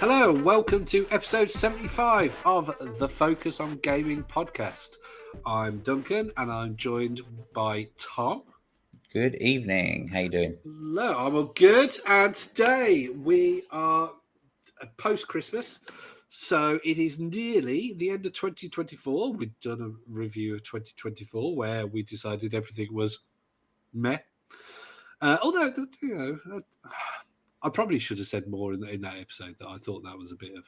Hello, welcome to episode 75 of the Focus on Gaming podcast. I'm Duncan and I'm joined by Tom. Good evening. How you doing? Hello, I'm all good. And today we are post-Christmas, so it is nearly the end of 2024. We've done a review of 2024 where we decided everything was meh. Although, I probably should have said more in that episode that I thought that was a bit of...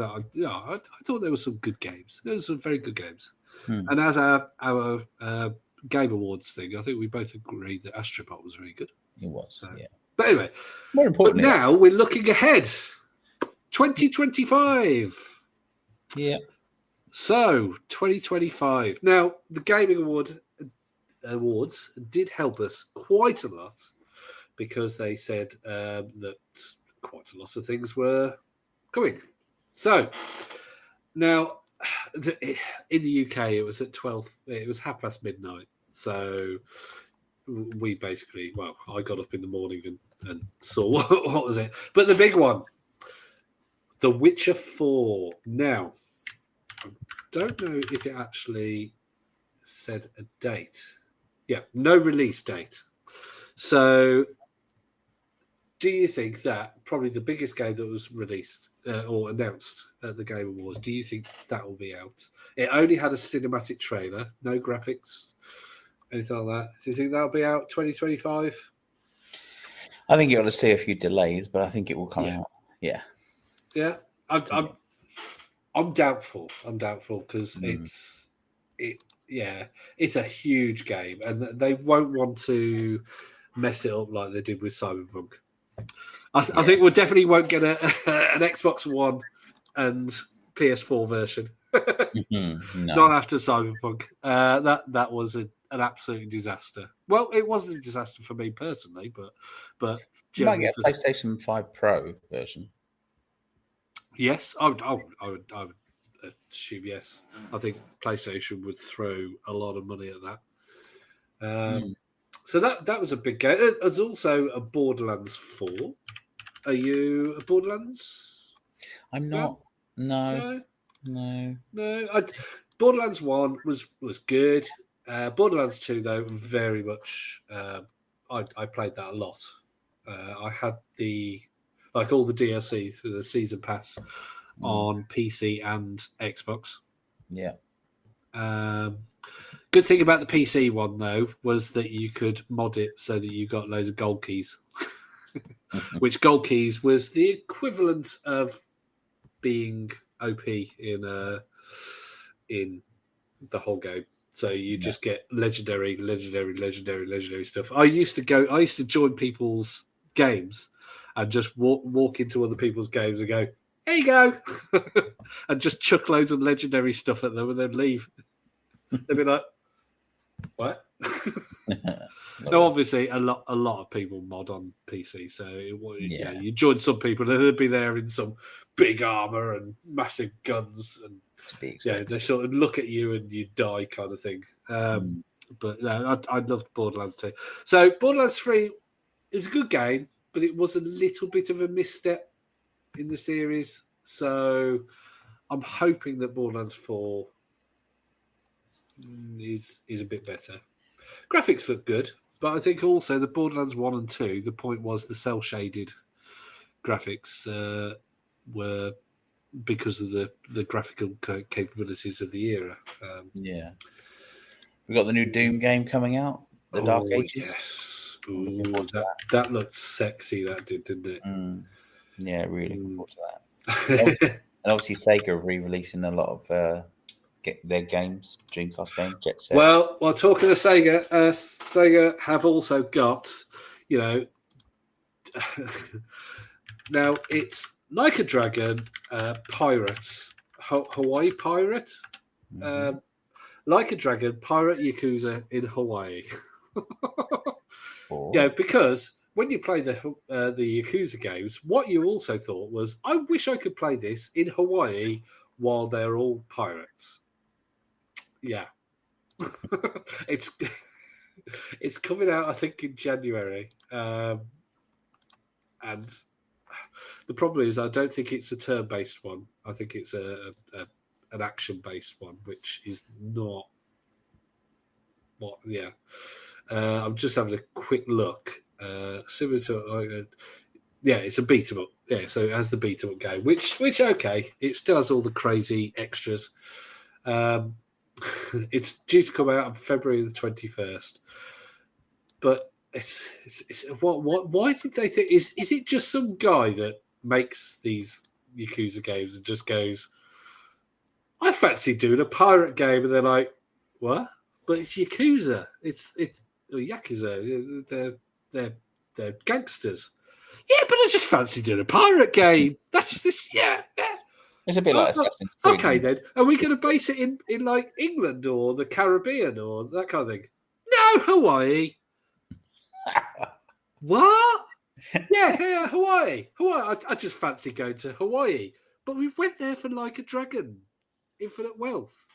I thought there were some good games. There were some very good games. And as our Game Awards thing, I think we both agreed that Astrobot was very good. It was, yeah. But anyway, More importantly, now we're looking ahead. 2025. Yeah. So, 2025. Now, the Gaming Awards did help us quite a lot because they said that quite a lot of things were coming. So, now, in the UK, it was at 12. It was midnight. So, we basically, I got up in the morning and saw what was it. But the big one, The Witcher 4. Now, I don't know if it actually said a date. Yeah, no release date. So, do you think that probably the biggest game that was released or announced at the Game Awards, do you think that will be out? It only had a cinematic trailer, no graphics, anything like that. Do you think that'll be out 2025? I think you're going to see a few delays, but I think it will come out. Yeah. Yeah. I'm doubtful. Because it's a huge game, and they won't want to mess it up like they did with Cyberpunk. I think we definitely won't get an Xbox One and PS4 version. No. Not after Cyberpunk. That was an absolute disaster. Well, it wasn't a disaster for me personally, but you might get a PlayStation 5 Pro version. Yes, I would assume yes. I think PlayStation would throw a lot of money at that. So that was a big game. There's also a Borderlands 4. Are you a Borderlands? I'm not. No. Borderlands 1 was good. Borderlands 2, though, very much. I played that a lot. I had all the DLC through the season pass on PC and Xbox. Yeah. Good thing about the PC one, though, was that you could mod it so that you got loads of gold keys, which gold keys was the equivalent of being OP in the whole game. So you just get legendary stuff. I used to join people's games and just walk into other people's games and go, "Here you go," and just chuck loads of legendary stuff at them and then leave. They'd be like, "What?" No, obviously a lot of people mod on PC, so you join some people and they'd be there in some big armor and massive guns, and they sort of look at you and you die kind of thing. But no, I loved Borderlands 2. So Borderlands 3 is a good game, but it was a little bit of a misstep in the series. So I'm hoping that Borderlands 4 is a bit better. Graphics look good, but I think also the Borderlands 1 and 2, the point was the cel-shaded graphics were because of the graphical capabilities of the era. We've got the new Doom game coming out, The Dark Ages. Yes. Ooh, that looked sexy, that didn't it? Yeah, really looking forward to that. And obviously Sega are re-releasing a lot of their games, Dreamcast games, Jet Set. Well, talking of Sega, Sega have also got, now it's Like a Dragon, Pirates, Hawaii Pirates, Like a Dragon, Pirate Yakuza in Hawaii. Yeah, because when you play the Yakuza games, what you also thought was, I wish I could play this in Hawaii while they're all pirates. Yeah. It's coming out, I think, in January. And The problem is, I don't think it's a turn-based one. I think it's an action-based one, which is not what. Yeah, I'm just having a quick look. Similar to, yeah, it's a beat 'em up. Yeah, so it has the beat 'em up game, which okay, it still has all the crazy extras. It's due to come out on February the 21st, but it's why did they think is it just some guy that makes these Yakuza games and just goes, I fancy doing a pirate game, and they're like, what? But it's Yakuza. It's Yakuza. They're gangsters. Yeah, but I just fancy doing a pirate game. That's this. Yeah. It's a bit like Assassin's Creed. Okay, then. Are we going to base it in like England or the Caribbean or that kind of thing? No, Hawaii. What? Yeah, Hawaii. I just fancy going to Hawaii. But we went there for Like a Dragon, Infinite Wealth.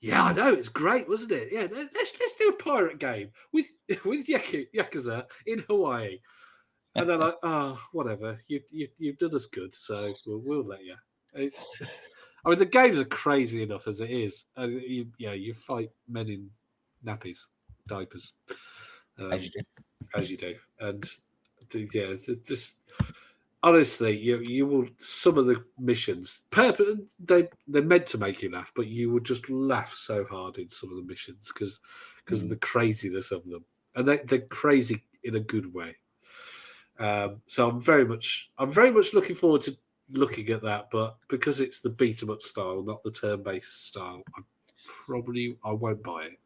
Yeah, I know. It's great, wasn't it? Yeah, let's do a pirate game with Yakuza in Hawaii. And they're like, oh, whatever. You've done us good, so we'll let you. I mean, the games are crazy enough as it is. You fight men in nappies, diapers, as you do, and just honestly, you will. Some of the missions, they're meant to make you laugh, but you would just laugh so hard in some of the missions because of the craziness of them, and they're crazy in a good way. So I'm very much looking forward to looking at that, but because it's the beat 'em up style, not the turn-based style, I won't buy it.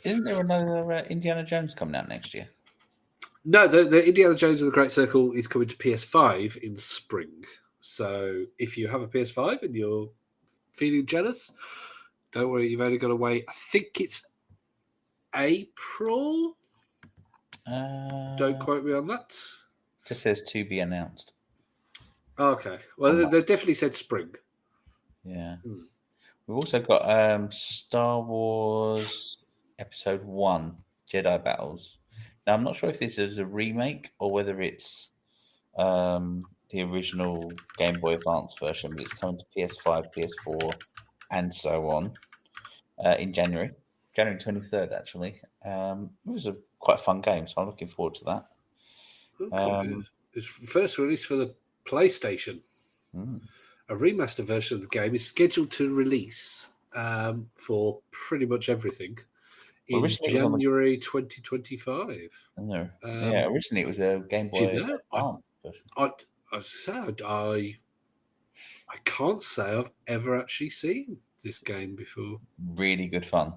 Isn't there another Indiana Jones coming out next year? No, the Indiana Jones and the Great Circle is coming to PS5 in spring. So if you have a PS5 and you're feeling jealous, don't worry, you've only got to wait. I think it's April. Don't quote me on that. Just says to be announced. Okay. Well, they definitely said spring. Yeah. We've also got Star Wars Episode 1, Jedi Battles. Now, I'm not sure if this is a remake or whether it's the original Game Boy Advance version, but it's coming to PS5, PS4, and so on in January 23rd, actually. It was a quite fun game, so I'm looking forward to that. Okay. It's first release for the PlayStation. A remaster version of the game is scheduled to release for pretty much everything in January 2025. No. Originally it was a Game Boy Advance version. I can't say I've ever actually seen this game before. Really good fun.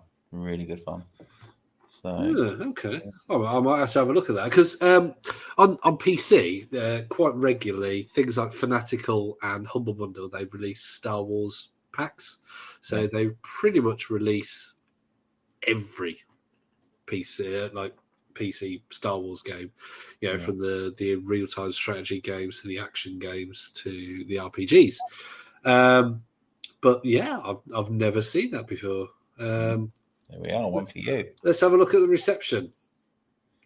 So, okay. Oh, I might have to have a look at that because on PC, quite regularly, things like Fanatical and Humble Bundle, they release Star Wars packs. So they pretty much release every PC Star Wars game, from the real-time strategy games to the action games to the RPGs. But yeah, I've never seen that before. There we are, one for you. Let's have a look at the reception.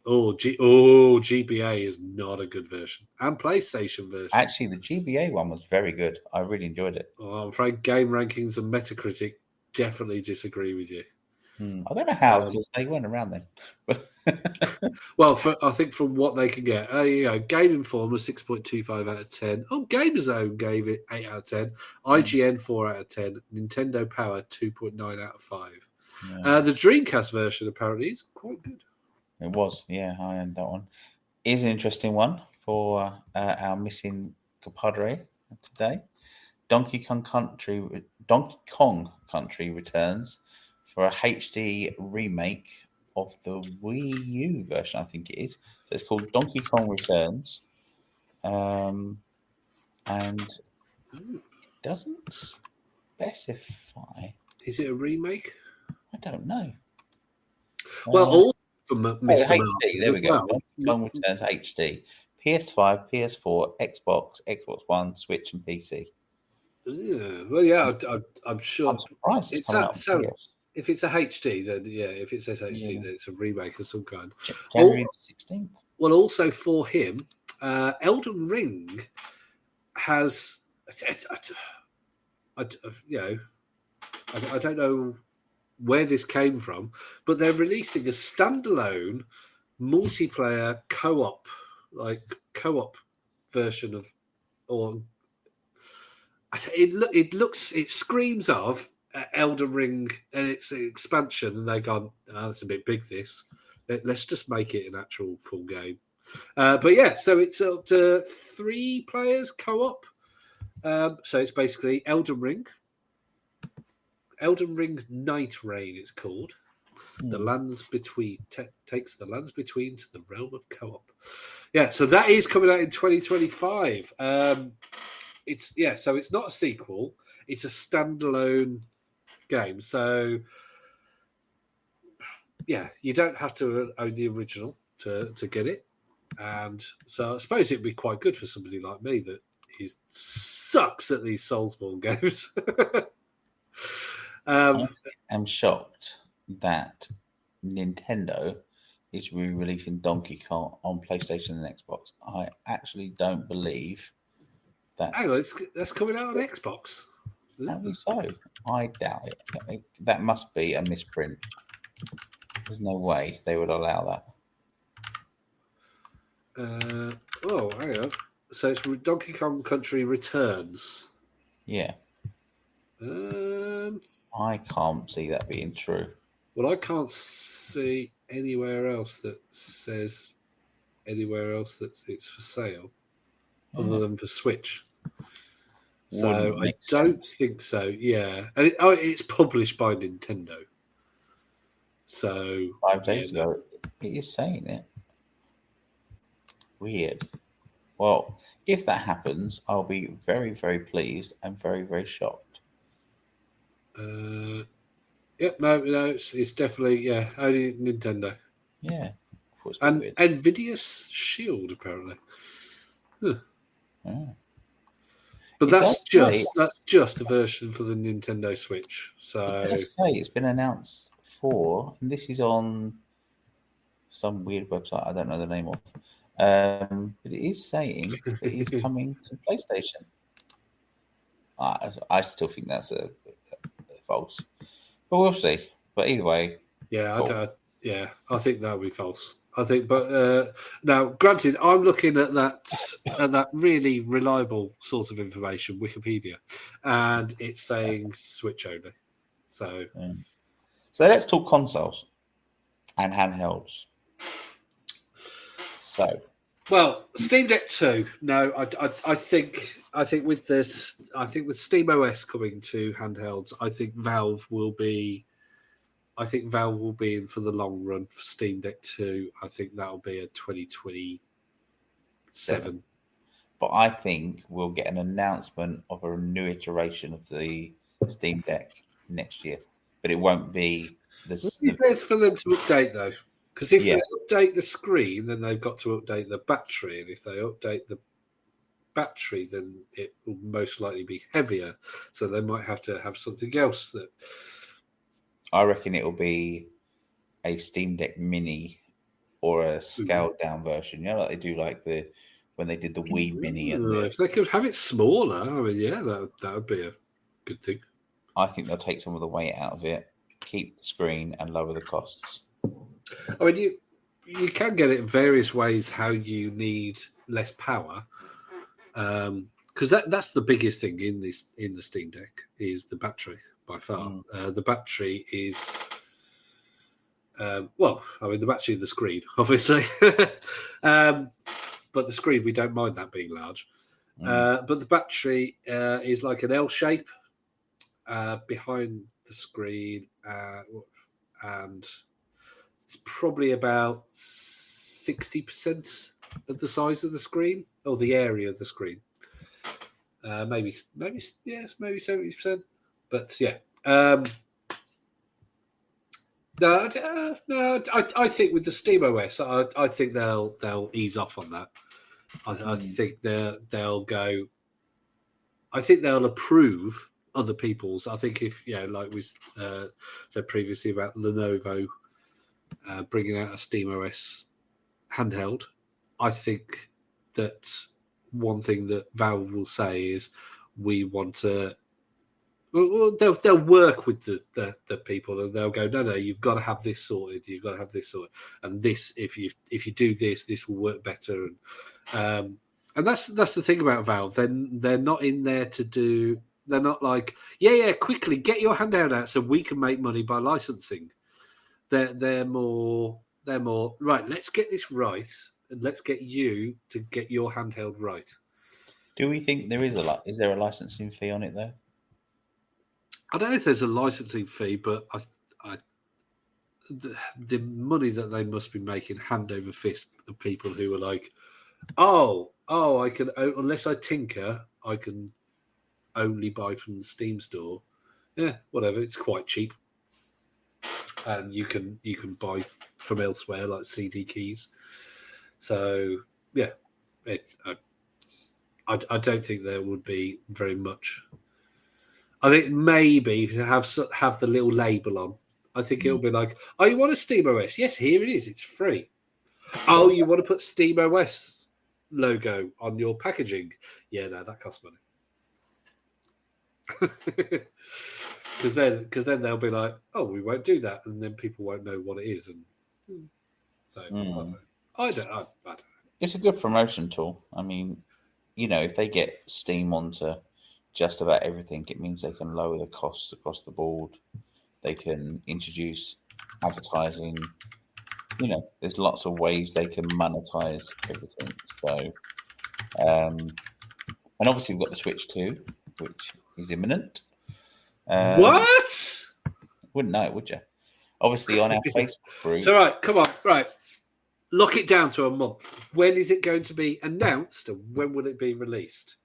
GBA is not a good version. And PlayStation version. Actually, the GBA one was very good. I really enjoyed it. I'm afraid Game Rankings and Metacritic definitely disagree with you. I don't know how, because they weren't around then. Well, I think from what they can get, Game Informer 6.25 out of 10. GamerZone gave it 8 out of 10. IGN 4 out of 10. Nintendo Power 2.9 out of 5. Yeah. The Dreamcast version apparently is quite good. It was, yeah. I owned that one. Is an interesting one for our missing compadre today. Donkey Kong Country returns for a HD remake of the Wii U version, I think it is. So it's called Donkey Kong Returns, and it doesn't specify. Is it a remake? I don't know. Well, all from Mr. HD. There we go. Donkey Kong Returns HD. PS5, PS4, Xbox, Xbox One, Switch, and PC. Yeah. Well, yeah, I'm sure. I'm surprised. If it's a HD, then if it says HD, then it's a remake of some kind. January 16th. Well, also for him, Elden Ring has, I don't know where this came from, but they're releasing a standalone multiplayer co-op version of, or it screams of Elden Ring and its expansion, and they've gone, that's a bit big. Let's just make it an actual full game. But yeah, so it's up to 3 players co-op. So it's basically Elden Ring Night Rain. It's called. The lands between takes the lands between to the realm of co-op. Yeah, so that is coming out in 2025. So it's not a sequel; it's a standalone game. So yeah, you don't have to own the original to get it, and so I suppose it'd be quite good for somebody like me that sucks at these Soulsborne games. I'm shocked that Nintendo is re-releasing Donkey Kong on PlayStation and Xbox. I actually don't believe that. Hang on, that's coming out on Xbox. Apparently so. I doubt it. That must be a misprint. There's no way they would allow that. Hang on. So it's Donkey Kong Country Returns. Yeah. I can't see that being true. Well, I can't see anywhere else that says that it's for sale other than for Switch. So I don't think so. Yeah, and it's published by Nintendo. So 5 days ago, it is saying it. Weird. Well, if that happens, I'll be very, very pleased and very, very shocked. No, it's definitely only Nintendo. Yeah, and Nvidia's Shield apparently. Huh. Yeah. But that's just a version for the Nintendo Switch. So let's say it's been announced for, and this is on some weird website I don't know the name of. But it is saying it is coming to PlayStation. I still think that's a false, but we'll see. But either way, cool. I think that would be false. I think, but now, granted, I'm looking at that really reliable source of information, Wikipedia, and it's saying Switch only. So let's talk consoles and handhelds. So, well, Steam Deck 2. No, I think with this, with SteamOS coming to handhelds, I think Valve will be in for the long run for Steam Deck 2. I think that'll be a 2027. But I think we'll get an announcement of a new iteration of the Steam Deck next year. But it won't be it's for them to update though. Because if they update the screen, then they've got to update the battery. And if they update the battery, then it will most likely be heavier. So they might have to have something else that... I reckon it will be a Steam Deck Mini or a scaled down version. You know, like they do, when they did the Wii Mini. If they could have it smaller, I mean, that would be a good thing. I think they'll take some of the weight out of it, keep the screen, and lower the costs. I mean, you can get it in various ways. How you need less power, because that's the biggest thing in the Steam Deck is the battery. By far, the battery is the battery of the screen, obviously, but the screen we don't mind that being large. But the battery is like an L shape behind the screen, and it's probably about 60% of the size of the screen or the area of the screen. Maybe 70%. But yeah, I think with the SteamOS, I think they'll ease off on that. I think they'll go. I think they'll approve other people's. I think if like we said previously about Lenovo bringing out a SteamOS handheld, I think that one thing that Valve will say is we want to. Well, they'll work with the people, and they'll go, no, you've got to have this sorted. You've got to have this sorted, and this if you do this will work better. And that's the thing about Valve. They're not in there to do. They're not like, quickly get your handheld out so we can make money by licensing. They're more right. Let's get this right, and let's get you to get your handheld right. Do we think there is is there a licensing fee on it though? I don't know if there's a licensing fee, but the money that they must be making hand over fist of people who are like, oh, I can, unless I tinker, I can only buy from the Steam store. Yeah, whatever. It's quite cheap, and you can buy from elsewhere like CD keys. So yeah, I don't think there would be very much. I think maybe to have the little label on. I think it'll be like, oh, you want a Steam OS? Yes, here it is. It's free. Oh, you want to put Steam OS logo on your packaging? Yeah, no, that costs money. Because then they'll be like, oh, we won't do that, and then people won't know what it is, and so I don't know. It's a good promotion tool. I mean, if they get Steam onto just about everything, it means they can lower the costs across the board. They can introduce advertising. There's lots of ways they can monetize everything. So, and obviously we've got the Switch 2, which is imminent. What? Wouldn't know it, would you? Obviously on our Facebook group. So right, come on, right. Lock it down to a month. When is it going to be announced, and when will it be released?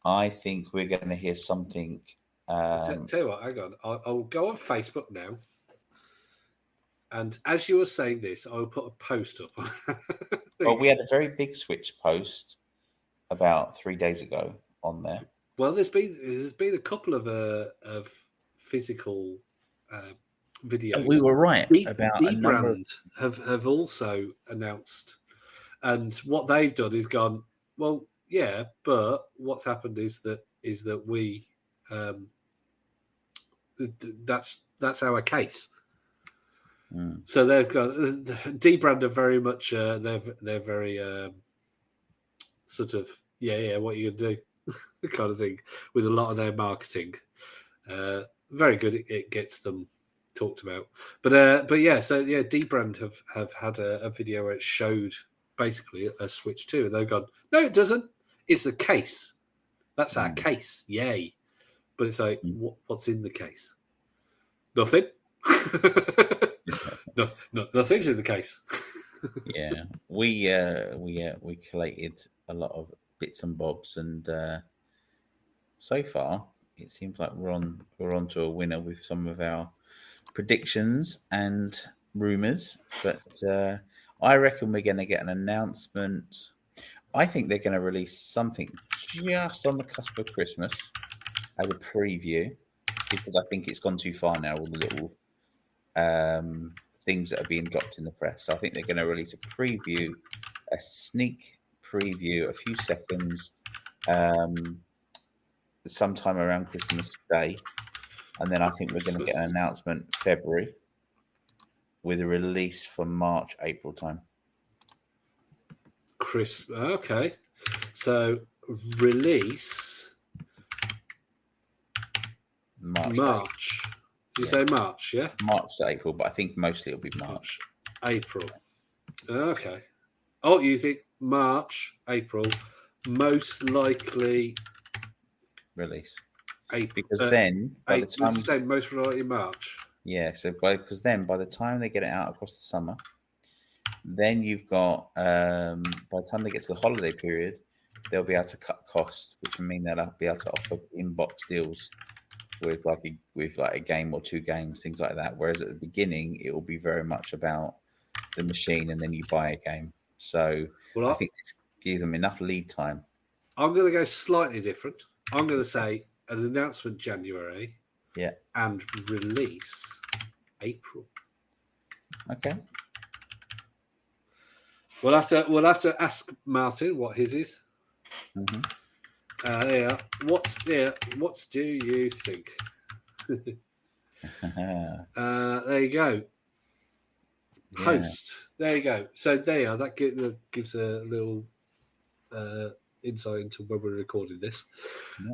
I think we're going to hear something. Tell you what, hang on. I'll go on Facebook now. And as you were saying this, I'll put a post up. Well, we had a very big Switch post about 3 days ago on there. Well, there's been a couple of physical videos. And we were right about Dbrand have also announced, and what they've done is gone, well, yeah, but what's happened is that we that's our case. So they've got Dbrand are very much they're very sort of what are you gonna do kind of thing with a lot of their marketing. Very good. It gets them talked about, but yeah. So yeah, Dbrand have had a video where it showed basically a Switch 2, and they've gone, no, it doesn't. It's the case. That's our case. Yay! But it's like, what's in the case? Nothing. Nothing's in the case. Yeah, we collated a lot of bits and bobs, and so far it seems like we're on to a winner with some of our predictions and rumors. But I reckon we're going to get an announcement. I think they're going to release something just on the cusp of Christmas as a preview, because I think it's gone too far now, all the little things that are being dropped in the press. So I think they're going to release a preview, a sneak preview, a few seconds, sometime around Christmas Day. And then I think we're going to get an announcement February with a release for March, April time. Okay. So release March. Did you say March? Yeah, March to April, but I think mostly it'll be March. April. Okay. Oh, you think March, April, most likely release? April, because then by the time say most likely March. Yeah, so because then by the time they get it out across the summer, then you've got by the time they get to the holiday period, they'll be able to cut costs, which will mean they'll be able to offer in-box deals with like a game or two games, things like that. Whereas at the beginning, it will be very much about the machine, and then you buy a game. So I think this gives them enough lead time. I'm going to go slightly different. I'm going to say an announcement January, and release April. Okay. We'll have to ask Martin what his is. Mhm. What do you think? There you go. Host. There you go. So there, that gives a little insight into when we're recording this.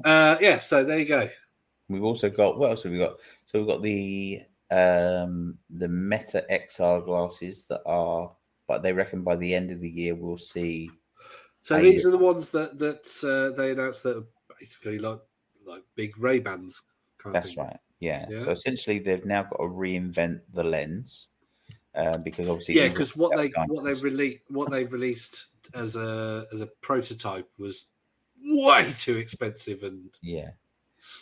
So there you go. We've also got, what else have we got? So we've got the Meta XR glasses that are, but they reckon by the end of the year we'll see. So these are the ones that they announced that are basically like big Ray-Bans. That's right. Yeah. So essentially, they've now got to reinvent the lens because obviously, because what they've released as a prototype was way too expensive and the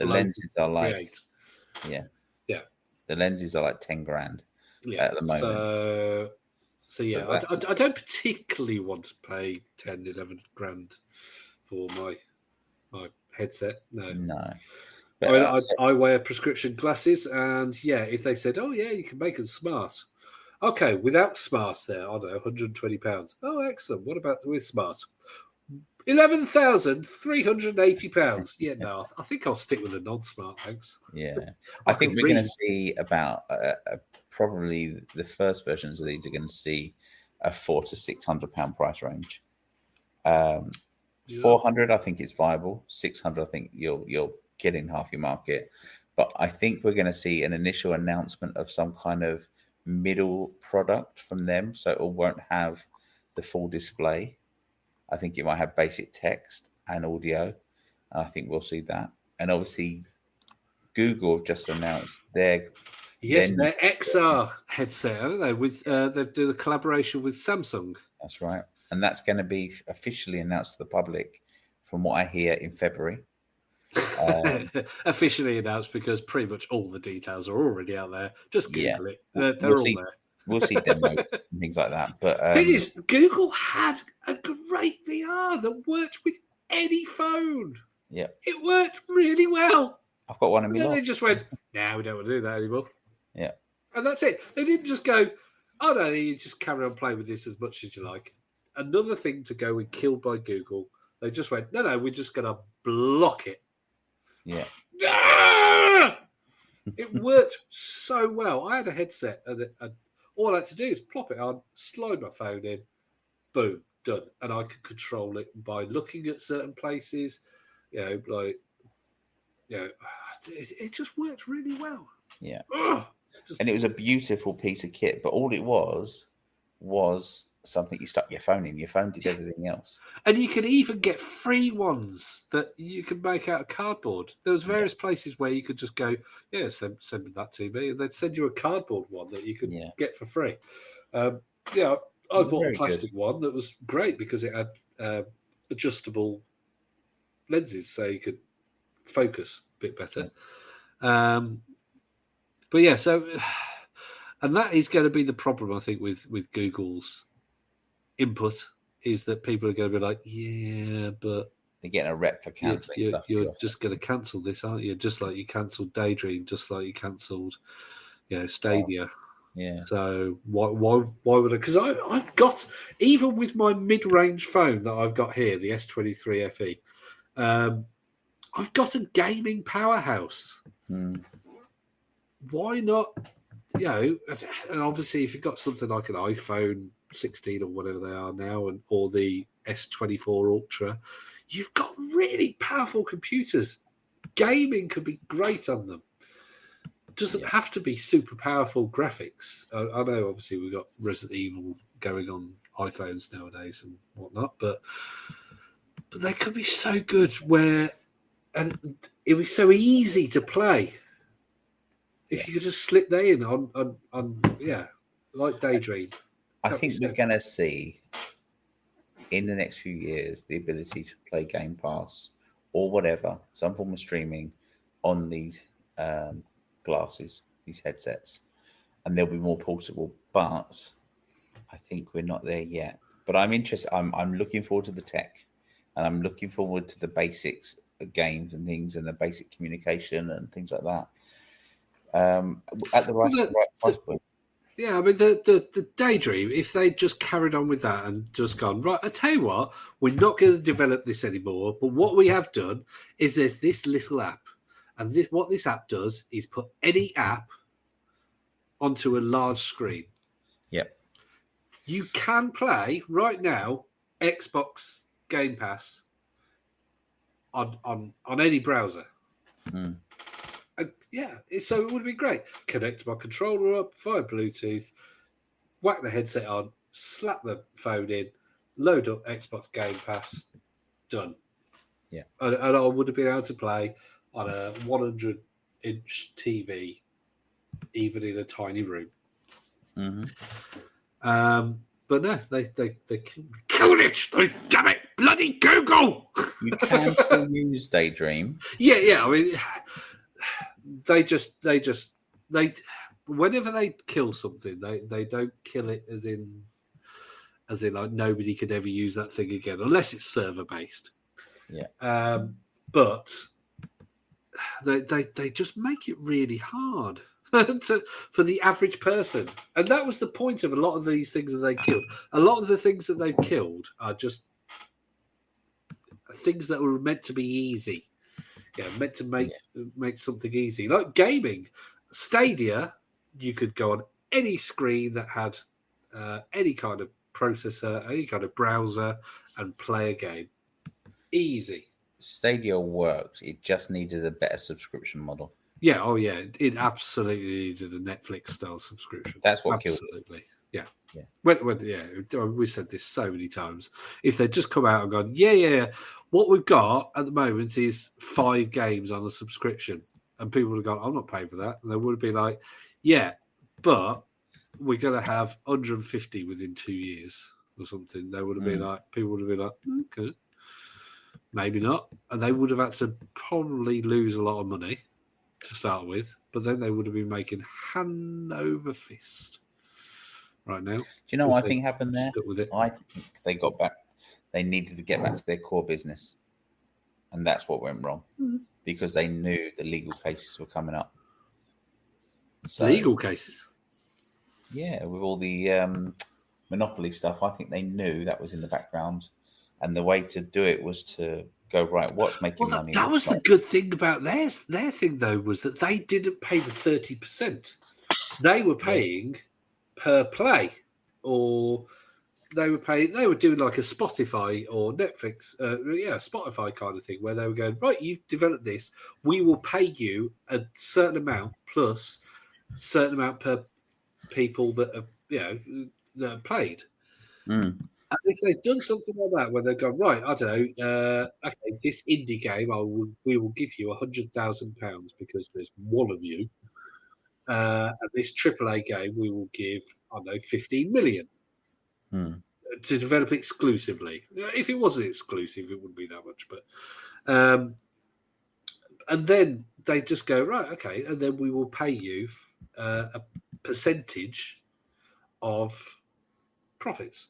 lenses are like yeah, the lenses are like 10 grand at the moment. So I don't particularly want to pay 10, 11 grand for my headset. No. But I wear prescription glasses, and if they said, "Oh yeah, you can make them smart," okay, without smart, there, I don't know, £120. Oh, excellent. What about with smart? £11,380. Yeah, no, I think I'll stick with the non-smart. Thanks. Yeah, I think we're going to see about probably the first versions of these are going to see a £400 to £600 price range. 400, I think it's viable. 600, I think you're getting half your market. But I think we're going to see an initial announcement of some kind of middle product from them, so it won't have the full display. I think it might have basic text and audio. And I think we'll see that. And obviously, Google have just announced their XR headset, haven't they? With they do the collaboration with Samsung. That's right, and that's going to be officially announced to the public, from what I hear, in February. Officially announced because pretty much all the details are already out there. Just Google it; they're all there. We'll see demos and things like that. But thing is, Google had a great VR that worked with any phone. Yeah, it worked really well. I've got one in my Then they just went, "Nah, we don't want to do that anymore." Yeah, and that's it. They didn't just go, "Oh no, you just carry on playing with this as much as you like." Another thing to go and killed by Google. They just went, "No, we're just going to block it." Yeah. It worked so well. I had a headset, and all I had to do is plop it on, slide my phone in, boom, done. And I could control it by looking at certain places. It just worked really well. Yeah. And it was a beautiful piece of kit, but all it was something you stuck your phone in. Your phone did everything else. And you could even get free ones that you could make out of cardboard. There was various places where you could just go, send that to me, and they'd send you a cardboard one that you could get for free. I bought a plastic one that was great because it had adjustable lenses, so you could focus a bit better. And that is going to be the problem, I think, with Google's input, is that people are going to be like, but they're getting a rep for cancelling stuff. You're just going to cancel this, aren't you? Just like you cancelled Daydream, just like you cancelled, Stadia. Oh, yeah. So why would I? Because I've got, even with my mid-range phone that I've got here, the S23 FE, I've got a gaming powerhouse. Why not? And obviously, if you've got something like an iPhone 16 or whatever they are now, or the S24 Ultra, you've got really powerful computers. Gaming could be great on them. It doesn't have to be super powerful graphics. I know, obviously, we've got Resident Evil going on iPhones nowadays and whatnot, but they could be so good and it was so easy to play. If you could just slip that in on like Daydream. I think we're going to see in the next few years the ability to play Game Pass or whatever, some form of streaming on these glasses, these headsets, and they'll be more portable. But I think we're not there yet. But I'm interested. I'm looking forward to the tech, and I'm looking forward to the basics of games and things, and the basic communication and things like that. At the right price point. Yeah, I mean the Daydream, if they just carried on with that and just gone, right, I tell you what, we're not going to develop this anymore, but what we have done is there's this little app. And what this app does is put any app onto a large screen. Yep. You can play right now Xbox Game Pass on any browser. So it would be great. Connect my controller up via Bluetooth, whack the headset on, slap the phone in, load up Xbox Game Pass, done. Yeah. And I would have been able to play on a 100-inch TV, even in a tiny room. But no, they killed it. Damn it, bloody Google! You can still use Daydream. Yeah. I mean, they whenever they kill something, they don't kill it as in like nobody could ever use that thing again unless it's server based. Yeah. But they just make it really hard for the average person, and that was the point of a lot of these things that they killed. A lot of the things that they've killed are just things that were meant to be easy. Yeah, meant to make something easy, like gaming. Stadia, you could go on any screen that had any kind of processor, any kind of browser, and play a game. Easy. Stadia works. It just needed a better subscription model. Yeah. Oh, yeah. It absolutely needed a Netflix style subscription. That's what absolutely. Killed it. Yeah. We said this so many times. If they'd just come out and gone, yeah. What we've got at the moment is 5 games on a subscription, and people would have gone, I'm not paying for that. And they would have been like, yeah, but we're going to have 150 within 2 years or something. They would have been like, people would have been like, okay. Maybe not. And they would have had to probably lose a lot of money to start with, but then they would have been making hand over fist right now. Do you know what I think happened there? Stuck with it. I think they got back. They needed to get back to their core business. And that's what went wrong because they knew the legal cases were coming up. So, legal cases? Yeah, with all the monopoly stuff, I think they knew that was in the background. And the way to do it was to go, right, what's making money? That was the good thing about their thing, though, was that they didn't pay the 30%. They were paying per play, or they were doing like a Spotify or Netflix, Spotify kind of thing, where they were going, right, you've developed this, we will pay you a certain amount plus a certain amount per people that have, that are played. And if they've done something like that, where they've gone, right, I don't know, okay, this indie game, we will give you £100,000 because there's one of you. And this AAA game, we will give, 15 million to develop exclusively. If it wasn't exclusive, it wouldn't be that much. But and then they just go, right, okay, and then we will pay you a percentage of profits.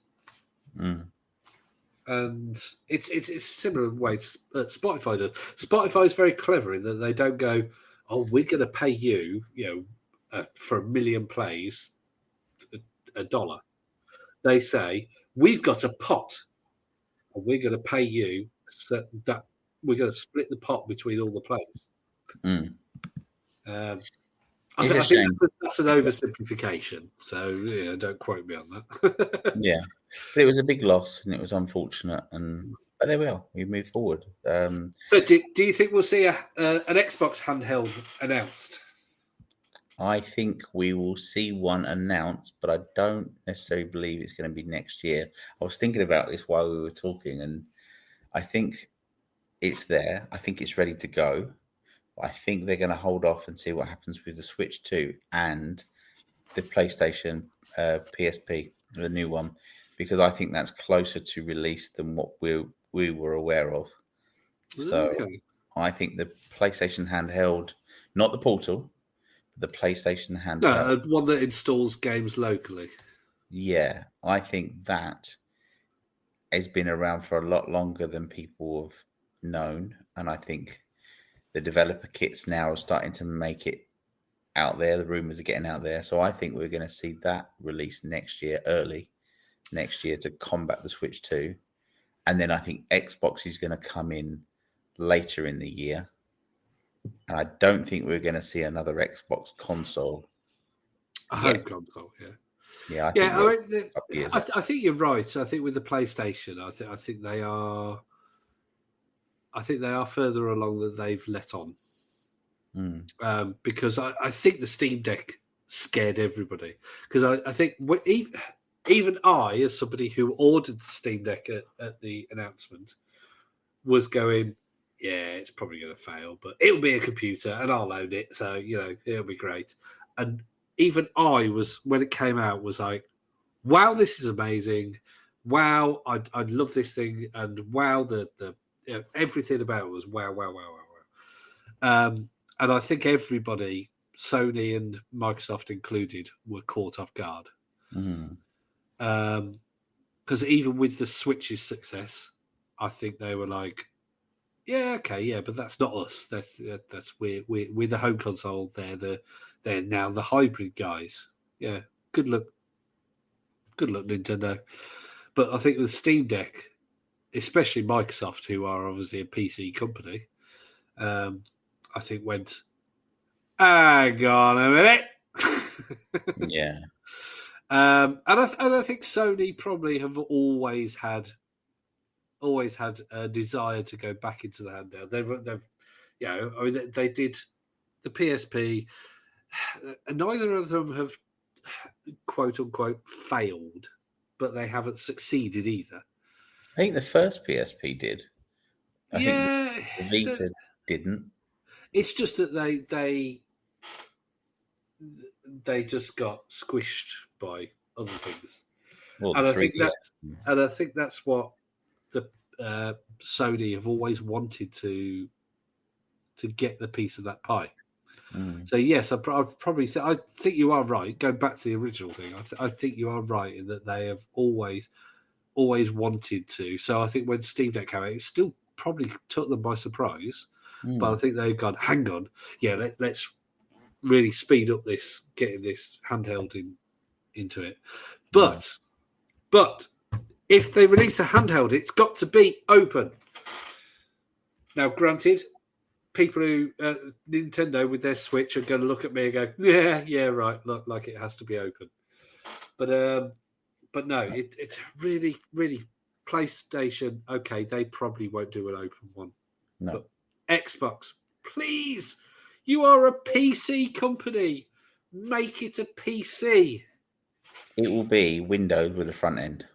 And it's a similar way that Spotify does. Spotify is very clever in that they don't go, oh, we're going to pay you, for 1 million plays, $1. They say, we've got a pot, and we're going to pay you so that we're going to split the pot between all the plays. I think that's an oversimplification. So don't quote me on that. Yeah, but it was a big loss, and it was unfortunate. But there we are. We move forward. So, do you think we'll see an Xbox handheld announced? I think we will see one announced, but I don't necessarily believe it's going to be next year. I was thinking about this while we were talking, and I think it's there. I think it's ready to go. I think they're going to hold off and see what happens with the Switch 2 and the PlayStation PSP, the new one, because I think that's closer to release than what we were aware of. So I think the PlayStation handheld, not the Portal, but the PlayStation handheld. No, one that installs games locally. Yeah, I think that has been around for a lot longer than people have known, and I think the developer kits now are starting to make it out there. The rumors are getting out there. So I think we're going to see that released next year, early next year, to combat the Switch 2. And then I think Xbox is going to come in later in the year. And I don't think we're going to see another Xbox console. A home console, yeah. Yeah, I think you're right. I think with the PlayStation, I think they are. I think they are further along than they've let on. Because I think the Steam Deck scared everybody. Because I think even I, as somebody who ordered the Steam Deck at the announcement, was going, yeah, it's probably going to fail, but it'll be a computer and I'll own it, so it'll be great. And even I was, when it came out, was like, wow, this is amazing. Wow, I'd love this thing, and wow, the everything about it was wow. And I think everybody, Sony and Microsoft included, were caught off guard. Because even with the Switch's success, I think they were like, yeah, okay, yeah, but that's not us. That's we're the home console. They're now the hybrid guys. Yeah, good luck, Nintendo. But I think with Steam Deck, especially Microsoft, who are obviously a PC company, I think went, hang on a minute. Yeah. And I think Sony probably have always had a desire to go back into the handheld. They did the PSP. Neither of them have quote unquote failed, but they haven't succeeded either. I think the first PSP did. I think the Vita didn't. It's just that they just got squished by other things, and I think that's what the Sony have always wanted to get the piece of that pie. So yes, I think you are right. Going back to the original thing, I think you are right in that they have always wanted to. So I think when Steam Deck came out, it still probably took them by surprise. But I think they've gone, hang on, yeah, let's really speed up getting this handheld into it. But if they release a handheld, it's got to be open. Now, granted, people who Nintendo with their Switch are going to look at me and go, yeah, right, look, like it has to be open. But no, it's really, really PlayStation. Okay, they probably won't do an open one. No. But Xbox, please, you are a PC company. Make it a PC. It will be windowed with a front end.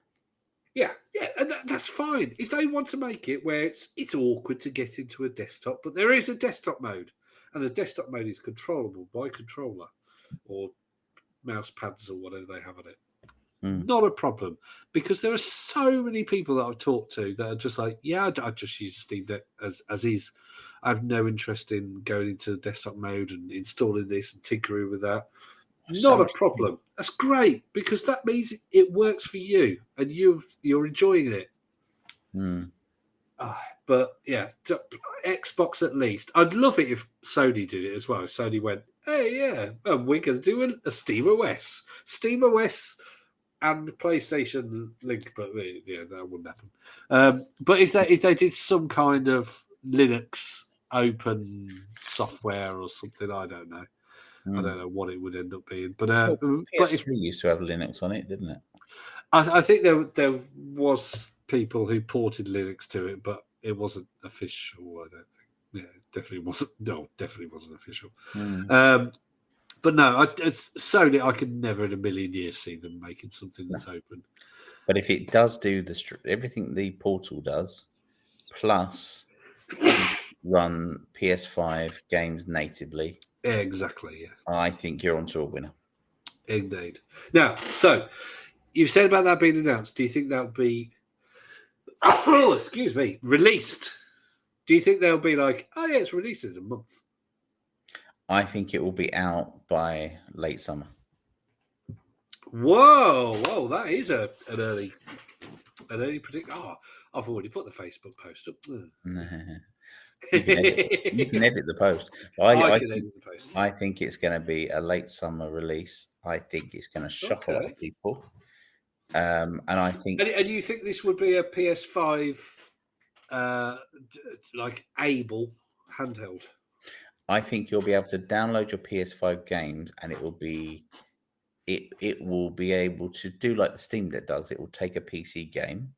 Yeah, and that's fine. If they want to make it where it's awkward to get into a desktop, but there is a desktop mode, and the desktop mode is controllable by controller or mouse pads or whatever they have on it. Not a problem, because there are so many people that I've talked to that are just like, yeah, I just use Steam Deck as is. I have no interest in going into desktop mode and installing this and tinkering with that. Not a problem. That's great, because that means it works for you and you're enjoying it. But yeah, Xbox at least. I'd love it if Sony did it as well. If Sony went, hey, yeah, we're going to do a SteamOS. SteamOS and PlayStation Link, but yeah, that wouldn't happen. But if they did some kind of Linux open software or something, I don't know. I don't know what it would end up being, but PS3 used to have Linux on it, didn't it? I think there was people who ported Linux to it, but it wasn't official. I don't think. Yeah, it definitely wasn't. No, definitely wasn't official. But no, it's Sony. I could never in a million years see them making something that's open. But if it does do everything the Portal does, plus run PS5 games natively. Exactly, yeah. I think you're onto a winner. Indeed. Now, so you've said about that being announced. Do you think that'll be released? Do you think they'll be like, oh yeah, it's released in a month? I think it will be out by late summer. Whoa, that is an early prediction. Oh, I've already put the Facebook post up. You can edit the post. I think it's going to be a late summer release. I think it's going to shock a lot of people. And I think. And you think this would be a PS5 like able handheld? I think you'll be able to download your PS5 games, and it will be able to do like the Steam Deck does. It will take a PC game,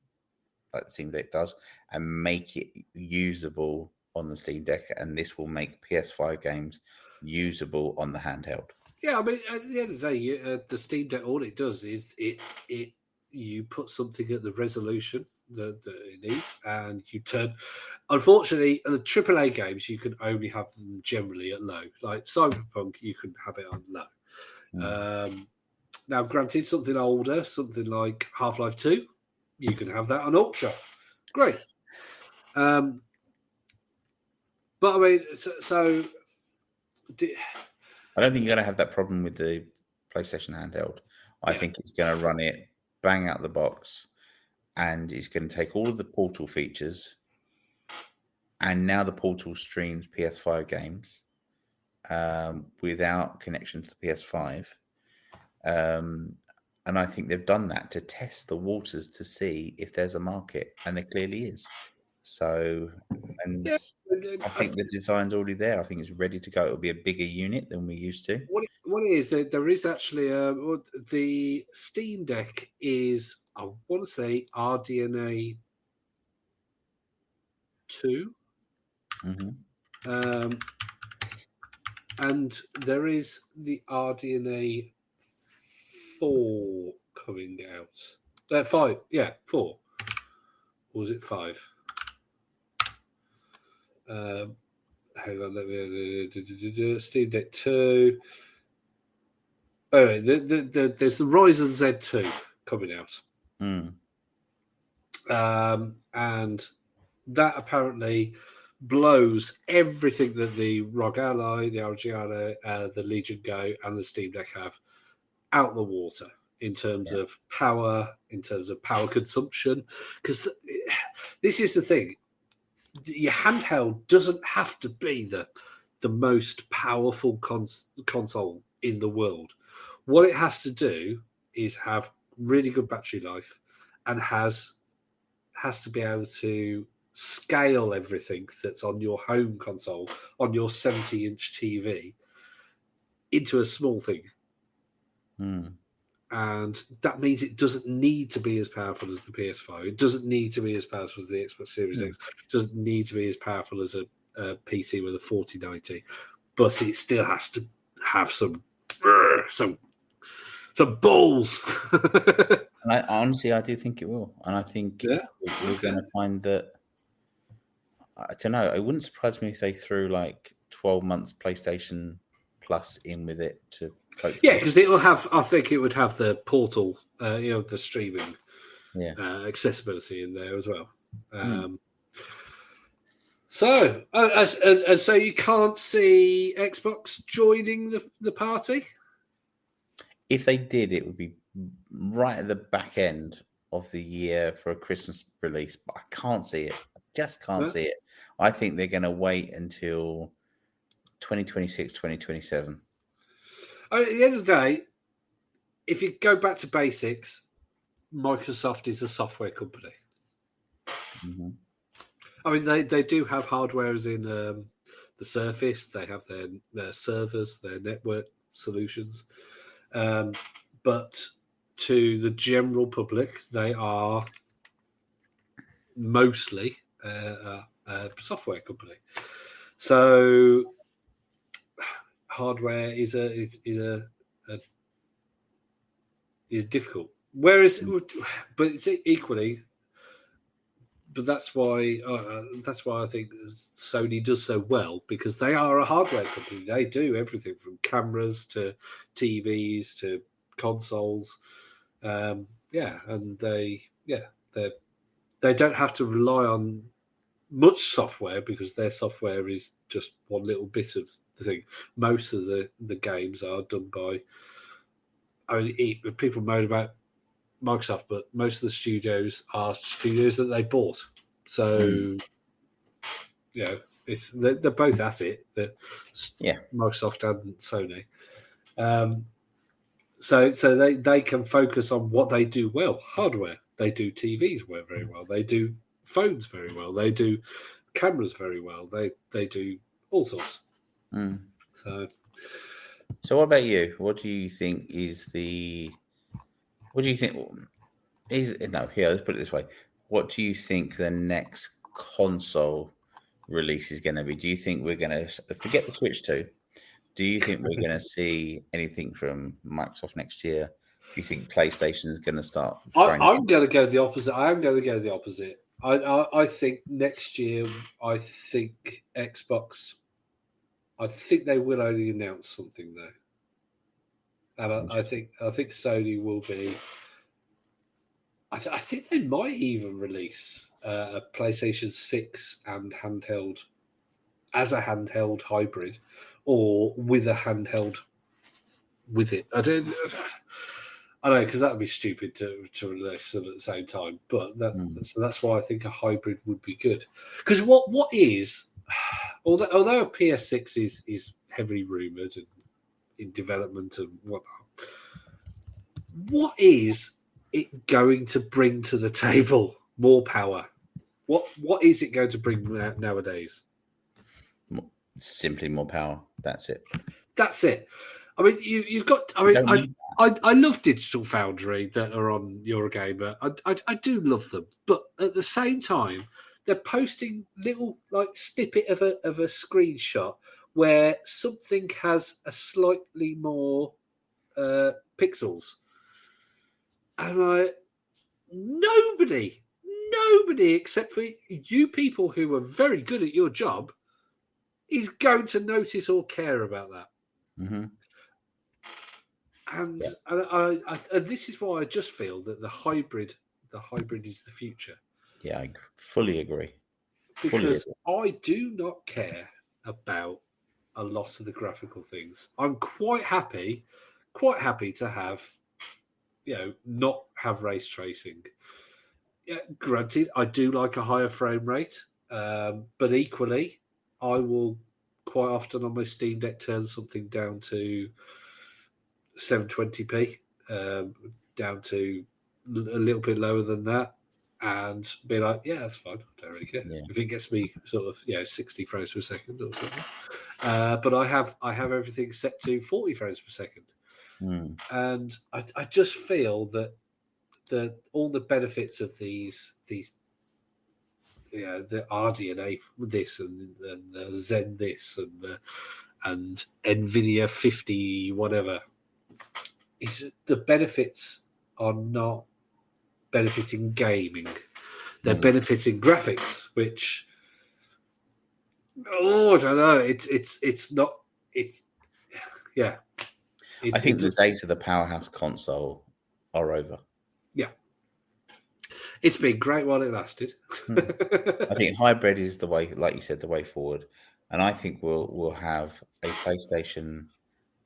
like the Steam Deck does, and make it usable on the Steam Deck, and this will make PS5 games usable on the handheld. Yeah, I mean, at the end of the day, the Steam Deck, all it does is you put something at the resolution that it needs, and you turn. Unfortunately, the AAA games you can only have them generally at low. Like Cyberpunk, you can have it on low. Now, granted, something older, something like Half-Life 2, you can have that on Ultra. Great. But I mean, so I don't think you're going to have that problem with the PlayStation handheld. I think it's going to run it bang out the box, and it's going to take all of the Portal features, and now the Portal streams PS5 games without connection to the PS5. And I think they've done that to test the waters to see if there's a market, and there clearly is. So, and I think the design's already there. I think it's ready to go. It'll be a bigger unit than we used to. What it is that there is actually the Steam Deck is, I want to say, RDNA 2. And there is the RDNA 4 coming out. 5, 4. Or was it 5? Hang on, let me Steam Deck 2. Anyway, there's the Ryzen Z2 coming out. And that apparently blows everything that the ROG Ally, the Elgato, the Legion Go, and the Steam Deck have out the water in terms of power, in terms of power consumption. Because this is the thing. Your handheld doesn't have to be the most powerful console in the world. What it has to do is have really good battery life, and has to be able to scale everything that's on your home console, on your 70-inch TV, into a small thing. And that means it doesn't need to be as powerful as the PS5. It doesn't need to be as powerful as the Xbox Series X. It doesn't need to be as powerful as a PC with a 4090. But it still has to have some balls. And I do think it will. And I think we're going to find that. I don't know. It wouldn't surprise me if they threw like 12 months PlayStation Plus in with it to cope. Yeah, because it'll have. I think it would have the Portal, the streaming, accessibility in there as well. So, so you can't see Xbox joining the party. If they did, it would be right at the back end of the year for a Christmas release. But I can't see it. I just can't see it. I think they're going to wait until 2026, 2027. At the end of the day, if you go back to basics, Microsoft is a software company. I mean, they do have hardware as in the Surface. They have their servers, their network solutions. But to the general public, they are mostly a software company. So hardware is difficult. Whereas, but it's equally. But that's why I think Sony does so well, because they are a hardware company. They do everything from cameras to TVs to consoles. And they don't have to rely on much software, because their software is just one little bit of the thing. Most of the games are done by. I mean, people moan about Microsoft, but most of the studios are studios that they bought. So, They're both at it. Yeah. Microsoft and Sony. So they can focus on what they do well, hardware. They do TVs very well. They do phones very well. They do cameras very well. They do all sorts. Mm. So what about you? What do you think is the? What do you think is? No, here. Let's put it this way. What do you think the next console release is going to be? Do you think we're going to forget the Switch 2? Do you think we're going to see anything from Microsoft next year? Do you think PlayStation is going to start? I'm going to go the opposite. I am going to go the opposite. I think next year, I think Xbox. I think they will only announce something though, and I think Sony will be. I think they might even release a PlayStation 6 and handheld as a handheld hybrid, or with a handheld with it. I don't know, because that would be stupid to release them at the same time. But that's why I think a hybrid would be good. Because what is, although a PS6 is heavily rumoured and in development and whatnot, what is it going to bring to the table? More power. What is it going to bring nowadays? Simply more power. That's it. I mean, you've got. I mean, I love Digital Foundry that are on Eurogamer. I do love them, but at the same time, they're posting little like snippet of a screenshot where something has a slightly more pixels, and nobody except for you people who are very good at your job is going to notice or care about that. Mm-hmm. And and this is why I just feel that the hybrid is the future. Yeah, I fully agree. Because I do not care about a lot of the graphical things. I'm quite happy to have, not have race tracing. Yeah, granted, I do like a higher frame rate, but equally, I will quite often on my Steam Deck turn something down to 720p, down to a little bit lower than that, and be like, yeah, that's fine. I don't really care if it gets me sort of 60 frames per second or something. But I have everything set to 40 frames per second, and I just feel that all the benefits of these the RDNA this and the Zen this and NVIDIA 50 whatever. The benefits are not benefiting gaming; they're benefiting graphics. Which, I don't know. It's not. It's yeah. I think the days of the powerhouse console are over. Yeah, it's been great while it lasted. I think hybrid is the way, like you said, the way forward, and I think we'll have a PlayStation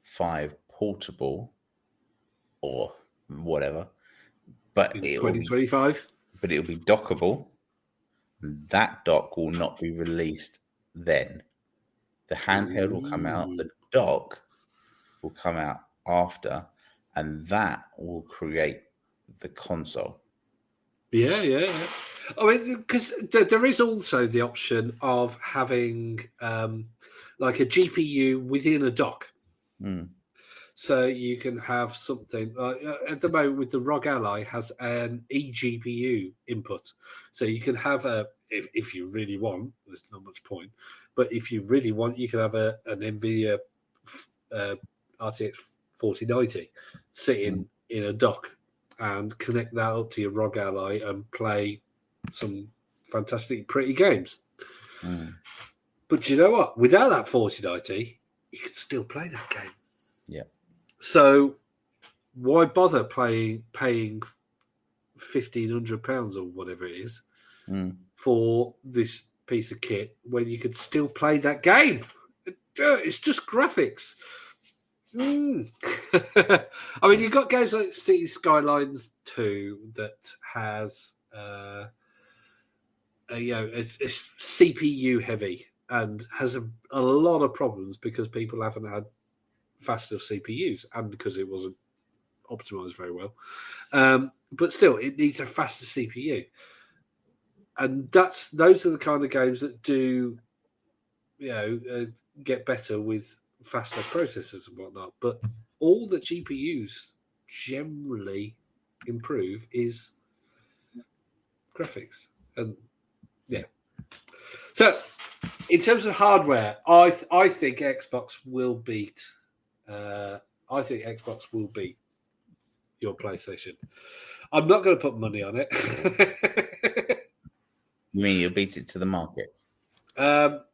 5 portable or whatever, but in 2025. But it'll be dockable. That dock will not be released then. The handheld will come out. The dock will come out after, and that will create the console. Yeah. I mean, because there is also the option of having like a GPU within a dock. So you can have something at the moment with the ROG Ally has an eGPU input. So you can have if you really want, there's not much point, but if you really want, you can have an NVIDIA RTX 4090 sitting in a dock and connect that up to your ROG Ally and play some fantastic, pretty games. But you know what? Without that 4090, you can still play that game. Yeah. So why bother paying £1,500 or whatever it is for this piece of kit when you could still play that game? It's just graphics. I mean, you've got games like City Skylines 2 that has it's CPU heavy. and has a lot of problems because people haven't had fast enough CPUs and because it wasn't optimized very well. But still, it needs a faster CPU, and those are the kind of games that do, get better with faster processors and whatnot. But all that GPUs generally improve is graphics, and yeah. So, in terms of hardware, I think Xbox will beat. I think Xbox will beat your PlayStation. I'm not going to put money on it. You mean you'll beat it to the market? No.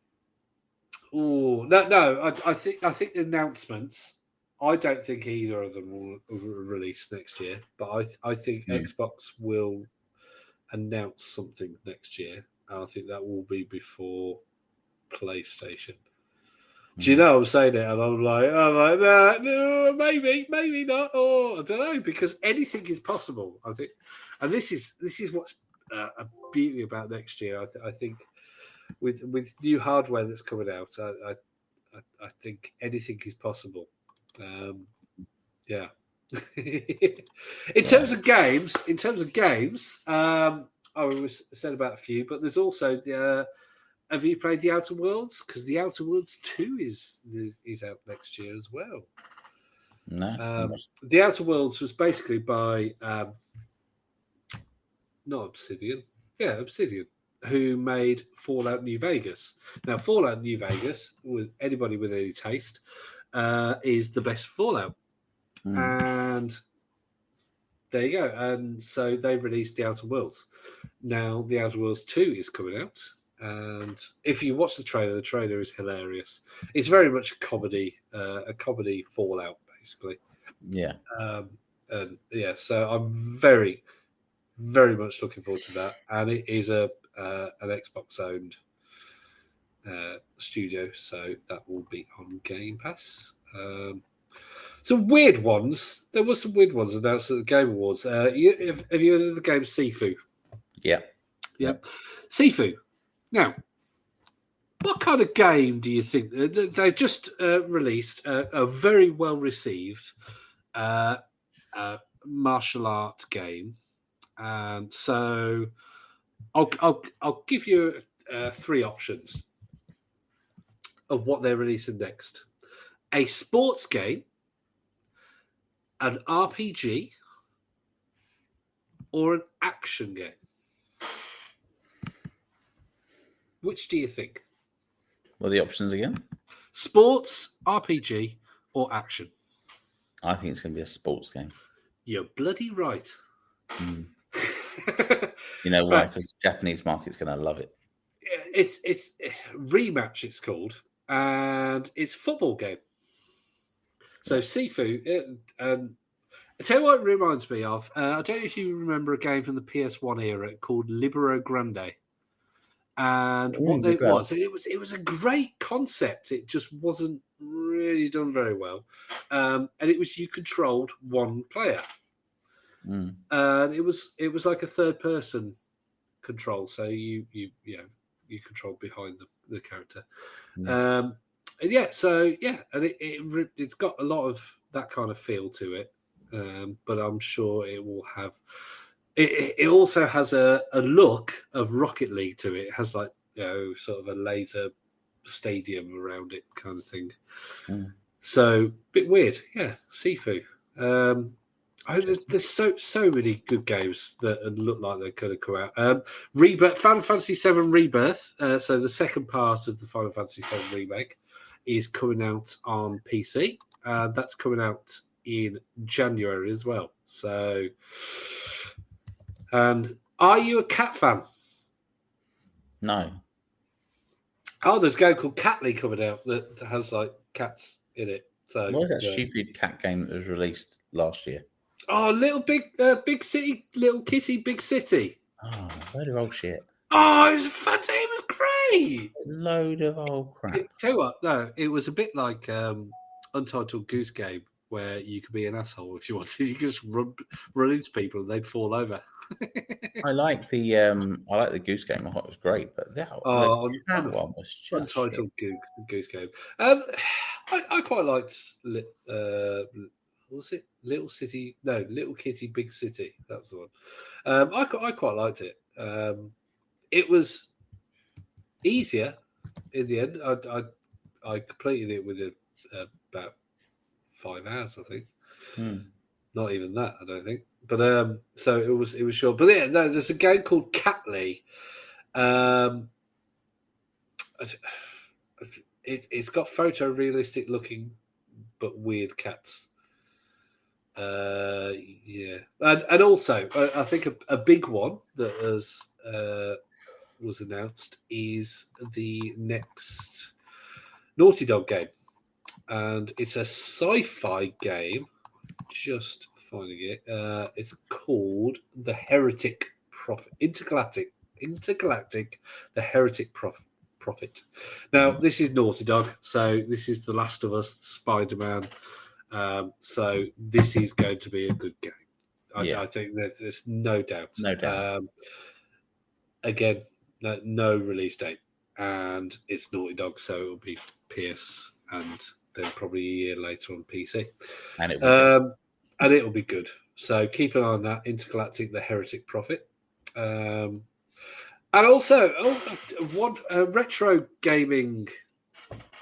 I think the announcements. I don't think either of them will release next year, but I think Xbox will announce something next year, and I think that will be before PlayStation. Do you know I'm saying it? And I'm like, no, maybe not. Oh, I don't know, because anything is possible. I think, and this is what's a beauty about next year. I think with new hardware that's coming out, I think anything is possible. Yeah. In terms of games, I was said about a few, but there's also the. Have you played The Outer Worlds? Because The Outer Worlds 2 is out next year as well. No. The Outer Worlds was basically by not Obsidian. Yeah, Obsidian, who made Fallout New Vegas. Now, Fallout New Vegas, with anybody with any taste, is the best Fallout. And there you go. And so they released The Outer Worlds. Now, The Outer Worlds 2 is coming out. And if you watch the trailer is hilarious. It's very much a comedy Fallout, basically. Yeah. And yeah, so I'm very, very much looking forward to that. And it is an Xbox-owned studio, so that will be on Game Pass. Some weird ones. There were some weird ones announced at the Game Awards. Have you heard of the game Sifu? Yeah. Yep. Sifu. Now, what kind of game do you think? They've just released a very well-received martial art game, and so I'll give you 3 options of what they're releasing next: a sports game, an RPG, or an action game. Which do you think? What are the options again? Sports, RPG, or action? I think it's going to be a sports game. You're bloody right. You know why? Because the Japanese market's going to love it. It's Rematch, it's called, and it's a football game. So Sifu, I tell you what it reminds me of. I don't know if you remember a game from the PS1 era called Libero Grande. And what it was a great concept. It just wasn't really done very well. And it was you controlled one player. And it was like a third person control. So you controlled behind the character. And it's got a lot of that kind of feel to it. But I'm sure it will have. It also has a look of Rocket League to it. It has like sort of a laser stadium around it kind of thing. So a bit weird, yeah. Sifu. There's so many good games that look like they're going to come out. Rebirth, Final Fantasy VII Rebirth. So the second part of the Final Fantasy VII remake is coming out on PC. That's coming out in January as well. So. And are you a cat fan? No. Oh, there's a game called Catly coming out that has like cats in it. So what was that stupid cat game that was released last year? Oh, big city, little kitty, big city. Oh, load of old shit. Oh, it was fun. It was great. Load of old crap. Tell you what, no, it was a bit like Untitled Goose Game, where you could be an asshole if you wanted. You could just run into people and they'd fall over. I like the Goose Game. I thought it was great, but the cat one was just Untitled Goose Game. I quite liked. Was it Little City? No, Little Kitty, Big City. That's the one. I quite liked it. It was easier in the end. I completed it within about 5 hours, I think. Not even that, I don't think. But so it was short. But yeah, no, there's a game called Catly. It's got photorealistic looking but weird cats. Yeah, and also I think a big one that was announced is the next Naughty Dog game, and it's a sci-fi game. Just finding it. It's called The Heretic Prophet. Intergalactic. The Heretic Prophet. Now, this is Naughty Dog, so this is The Last of Us, Spider-Man. So this is going to be a good game. I think that there's no doubt. No doubt. Again, no release date, and it's Naughty Dog, so it'll be PS and then probably a year later on PC. And it will be good. So keep an eye on that. Intergalactic, The Heretic Prophet. And also, a retro gaming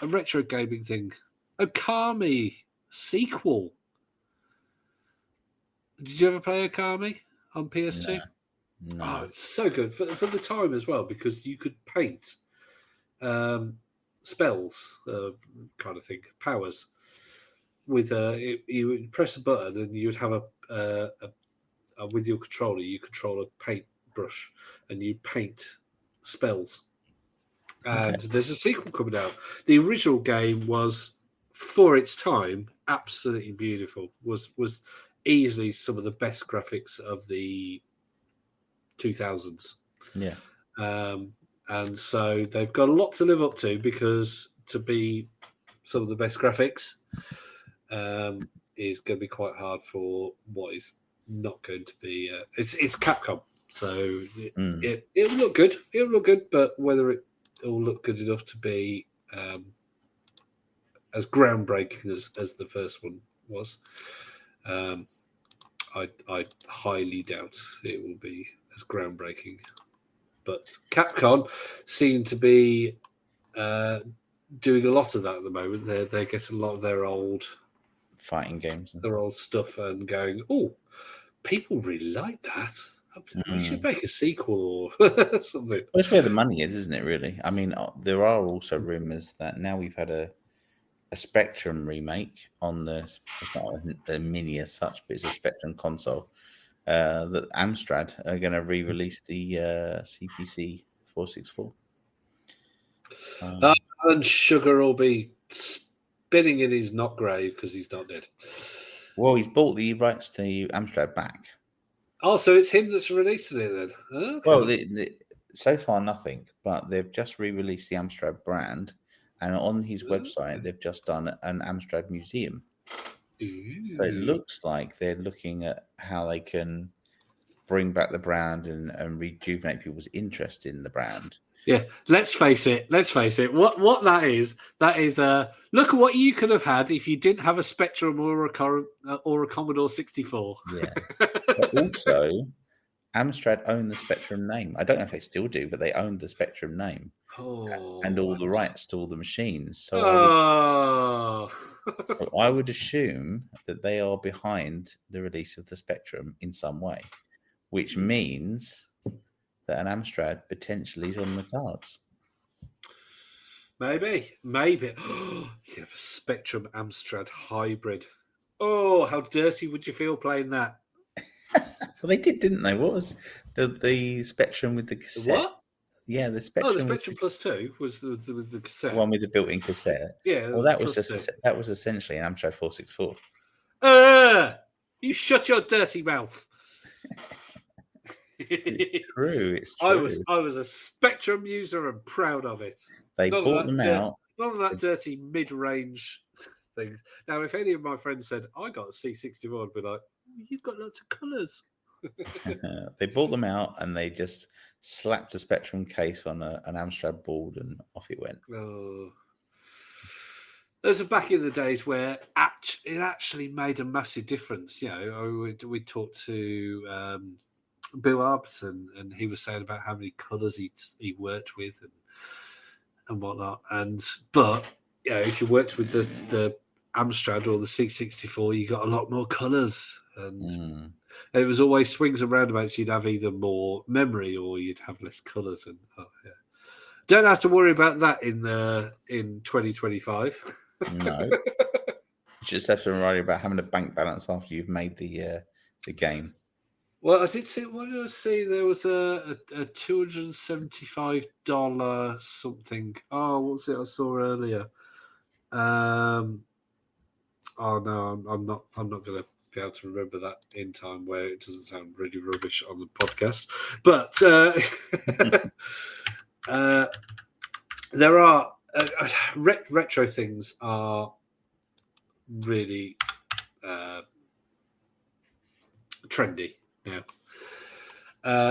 thing. Okami sequel. Did you ever play Okami on PS2? No. Oh, it's so good for the time as well, because you could paint spells, kind of thing, powers. With you would press a button and you would have a with your controller, you control a paintbrush and you paint spells. And there's a sequel coming out. The original game was, for its time, absolutely beautiful. Was easily some of the best graphics of the 2000s. Yeah. And so they've got a lot to live up to, because to be some of the best graphics is going to be quite hard for what is not going to be. It's Capcom, so it'll look good. It'll look good, but whether it will look good enough to be as groundbreaking as the first one was, I highly doubt it will be as groundbreaking. But Capcom seem to be doing a lot of that at the moment. They're getting a lot of their old fighting games, their old stuff, and going, oh, people really like that. We should make a sequel or something. Well, it's where the money is, isn't it, really? I mean, there are also rumours that now we've had a Spectrum remake on it's not a mini as such, but it's a Spectrum console, that Amstrad are going to re-release the CPC 464. And Sugar will be spinning in his not grave because he's not dead. Well, he's bought the rights to Amstrad back. Oh, so it's him that's releasing it then? Okay. Well, so far nothing, but they've just re-released the Amstrad brand, and on his website they've just done an Amstrad museum. Ooh. So it looks like they're looking at how they can bring back the brand and rejuvenate people's interest in the brand. Yeah, let's face it. What that is look at what you could have had if you didn't have a Spectrum or a Commodore 64. Yeah, but also Amstrad owned the Spectrum name. I don't know if they still do, but they owned the Spectrum name and all the rights to all the machines. So I would assume that they are behind the release of the Spectrum in some way, which means that an Amstrad potentially is on the cards. Maybe. You have a Spectrum Amstrad hybrid. Oh, how dirty would you feel playing that? Well, they did, didn't they? What was the Spectrum with the cassette? What? Yeah, the Spectrum. Oh, the Spectrum Plus 2 was with the cassette. The one with the built-in cassette. Yeah. Well, that was essentially an Amstrad 464. You shut your dirty mouth. It's true. I was a Spectrum user and proud of it. They bought them out. None of that dirty mid-range things. Now, if any of my friends said I got a C64, I'd be like, "You've got lots of colours." They bought them out and they just slapped a Spectrum case on an Amstrad board and off it went. Oh. Those are back in the days where it actually made a massive difference. You know, we talked to Bill Arbson, and he was saying about how many colours he worked with and whatnot. But you know, if you worked with the Amstrad or the C64, you got a lot more colours, and it was always swings and roundabouts. You'd have either more memory or you'd have less colours, and don't have to worry about that in 2025. No, you just have to worry about having a bank balance after you've made the game. Well, I did see. What did I see? There was a $275 something. Oh, what was it I saw earlier? Oh no, I'm not going to be able to remember that in time where it doesn't sound really rubbish on the podcast. But there are retro things are really trendy now.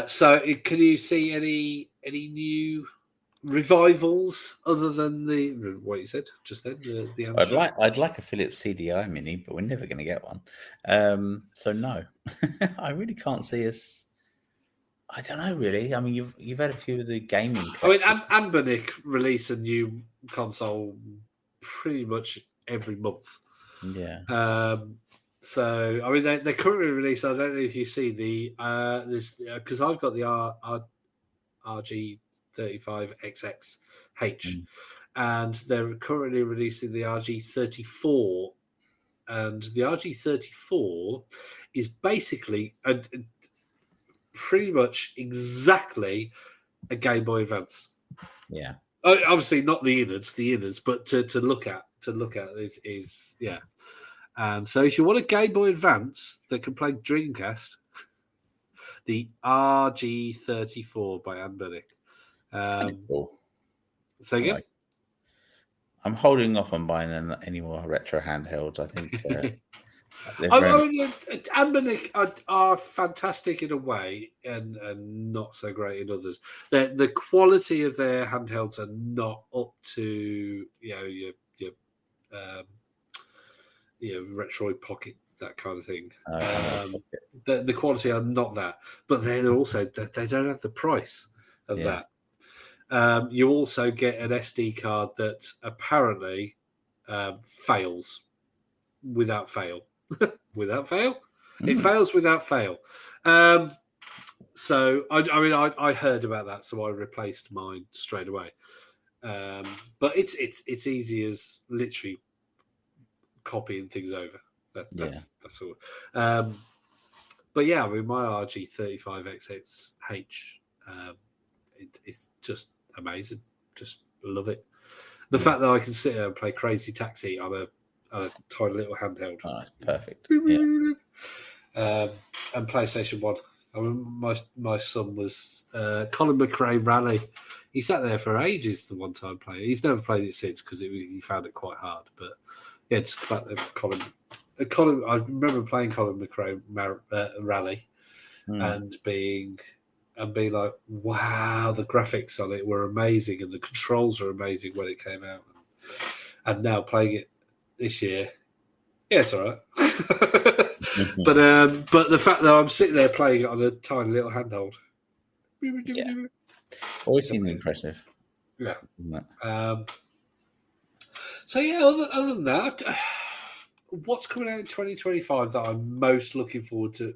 So, can you see any new revivals other than what you said just then? The I'd like a Philips CDI Mini, but we're never going to get one. So no, I really can't see us. I don't know, really. I mean, you've had a few of the gaming. I mean, Anbernic release a new console pretty much every month. Yeah. So I mean, they currently released. I don't know if you see this because I've got the RG35XX-H, and they're currently releasing the RG34, and the RG34 is basically pretty much exactly a Game Boy Advance. Yeah. Obviously not the innards, but to look at is yeah. And so if you want a Game Boy Advance that can play Dreamcast, the RG34 by Anbernic. Cool. So again, right. I'm holding off on buying any more retro handhelds. I think Anbernic are fantastic in a way and not so great in others. The quality of their handhelds are not up to your Retroid Pocket, that kind of thing. The quality are not that, but they're also they don't have the price of that. You also get an SD card that apparently fails without fail. Without fail? It fails without fail. So I heard about that, so I replaced mine straight away. But it's easy as literally copying things over. That's all. But yeah, I mean, my RG35XX-H, it's just amazing. Just love it. The fact that I can sit there and play Crazy Taxi on a tiny little handheld. Oh, that's perfect. And PlayStation 1. I mean, my son was Colin McRae Rally. He sat there for ages the one time playing. He's never played it since because he found it quite hard. But yeah, just the fact that Colin, I remember playing Colin McRae Rally and being like, wow, the graphics on it were amazing and the controls were amazing when it came out. And now playing it this year, yeah, it's all right. But the fact that I'm sitting there playing it on a tiny little handheld, always seems impressive. Yeah. So yeah, other than that, what's coming out in 2025 that I'm most looking forward to?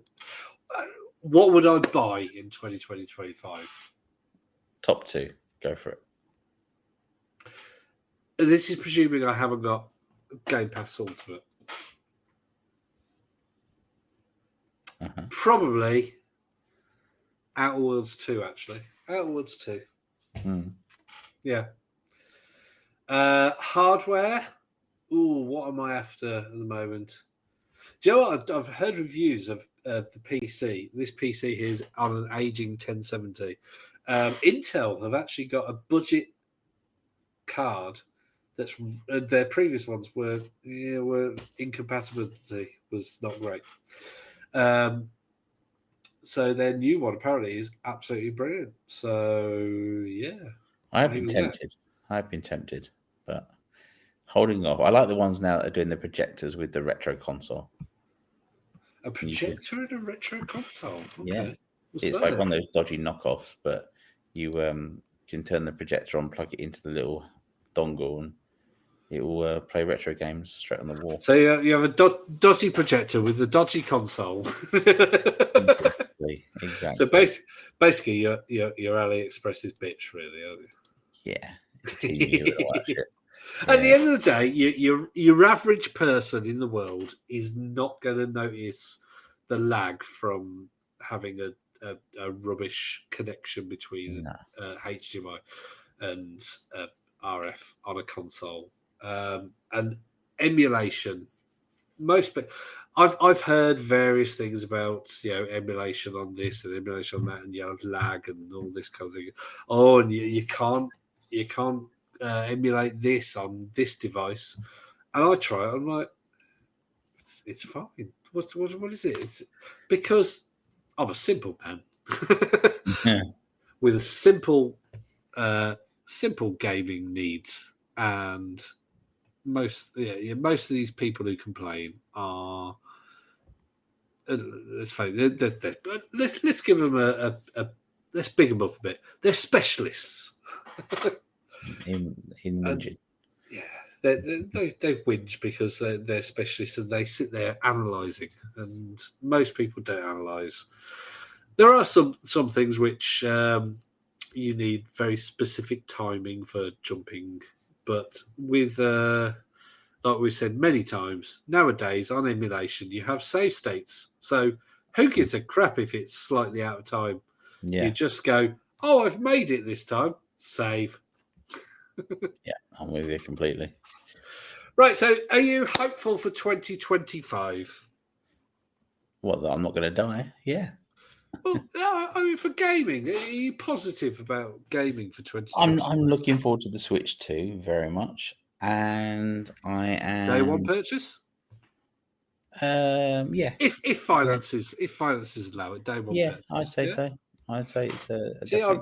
What would I buy in 2025? Top 2, go for it. This is presuming I haven't got Game Pass Ultimate. Probably Outer Worlds 2, actually. Outer Worlds 2. Yeah. Hardware. Ooh, what am I after at the moment? Do you know what? I've heard reviews of the PC. This PC here is on an aging 1070. Intel have actually got a budget card That's their previous ones were incompatibility was not great. So their new one apparently is absolutely brilliant. So yeah, I've been tempted, but holding off. I like the ones now that are doing the projectors with the retro console. A projector in a retro console. Okay. Yeah, What's it's that? like one of those dodgy knockoffs, but you can turn the projector on, plug it into the little dongle, and it will play retro games straight on the wall. So you have a dodgy projector with a dodgy console. Exactly. So basically, you're AliExpress's bitch, really, aren't you? Yeah. At the end of the day, your average person in the world is not going to notice the lag from having a rubbish connection between HDMI and RF on a console. And emulation, I've heard various things about emulation on this and emulation on that, and you have lag and all this kind of thing. Oh, and you can't emulate this on this device. And I try it. I'm like, it's fine. What is it? It's because I'm a simple man with a simple gaming needs, and most of these people who complain are. Let's give them let's big them up a bit. They're specialists. in whinging. Yeah, they whinge because they're specialists and they sit there analysing, and most people don't analyse. There are some things which you need very specific timing for jumping, but with like we said many times, nowadays on emulation you have save states, so who gives a crap if it's slightly out of time? You just go, oh, I've made it this time, save. Yeah, I'm with you completely. Right, so are you hopeful for 2025? What, that I'm not going to die? Yeah. Well, I mean, for gaming, are you positive about gaming for 2025? I'm looking forward to the Switch 2 very much, and I am Day one purchase. Yeah. If finances allow it, day one. Yeah, purchase. I'd say so. I'd say it's a See, I'm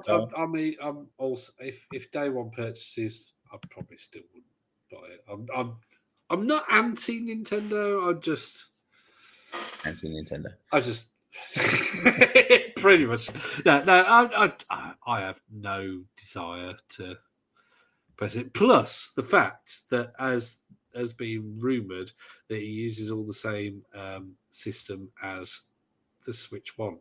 also if day one purchases, I probably still wouldn't buy it. I'm not anti Nintendo. I'm just anti Nintendo. I just pretty much no. I have no desire to press it. Plus the fact that as been rumored that he uses all the same system as the Switch 1.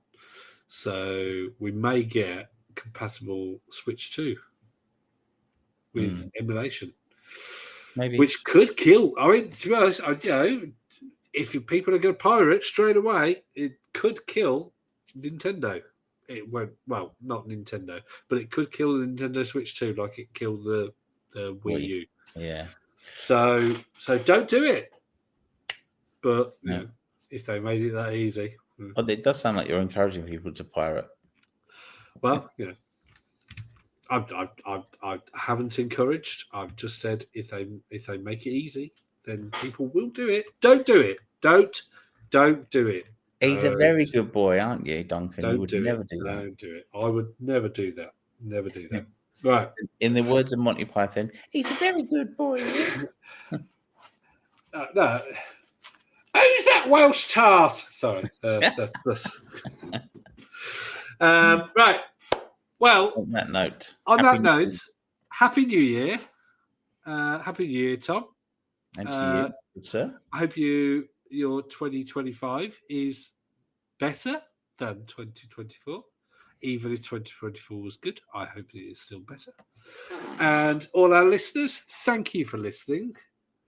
So we may get compatible Switch 2 with emulation, maybe, which could kill. I mean, to be honest, if people are going to pirate straight away, it could kill Nintendo. It won't. Well, not Nintendo, but it could kill the Nintendo Switch 2, like it killed the Wii U. Yeah. So don't do it. But if they made it that easy. But it does sound like you're encouraging people to pirate. Well, I haven't encouraged. I've just said if they make it easy, then people will do it. Don't do it. Don't do it. He's a very good boy, aren't you, Duncan? Don't you would never do that. Don't do it. I would never do that. Never do that. Right. In the words of Monty Python, he's a very good boy. No. Who's that Welsh tart? Sorry. That's right. Well, on that note, Happy New Year. Happy New Year, Tom. And to you, good sir. I hope your 2025 is better than 2024. Even if 2024 was good, I hope it is still better. And all our listeners, thank you for listening.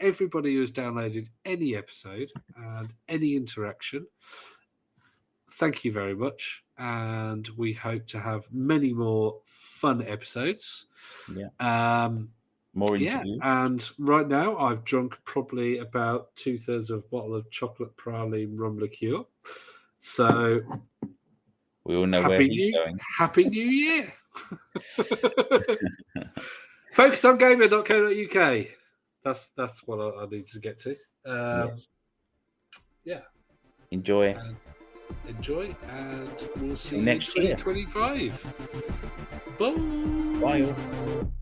Everybody who has downloaded any episode and any interaction, thank you very much. And we hope to have many more fun episodes. Yeah. More interviews. Yeah. And right now, I've drunk probably about 2/3 of a bottle of chocolate praline rum liqueur. So we all know where he's going. Happy New Year. Focusongamer.co.uk. that's what I need to get to. Yes. Yeah. Enjoy. And enjoy, and we'll see Till you next in year. 2025. Bye. Bye. All.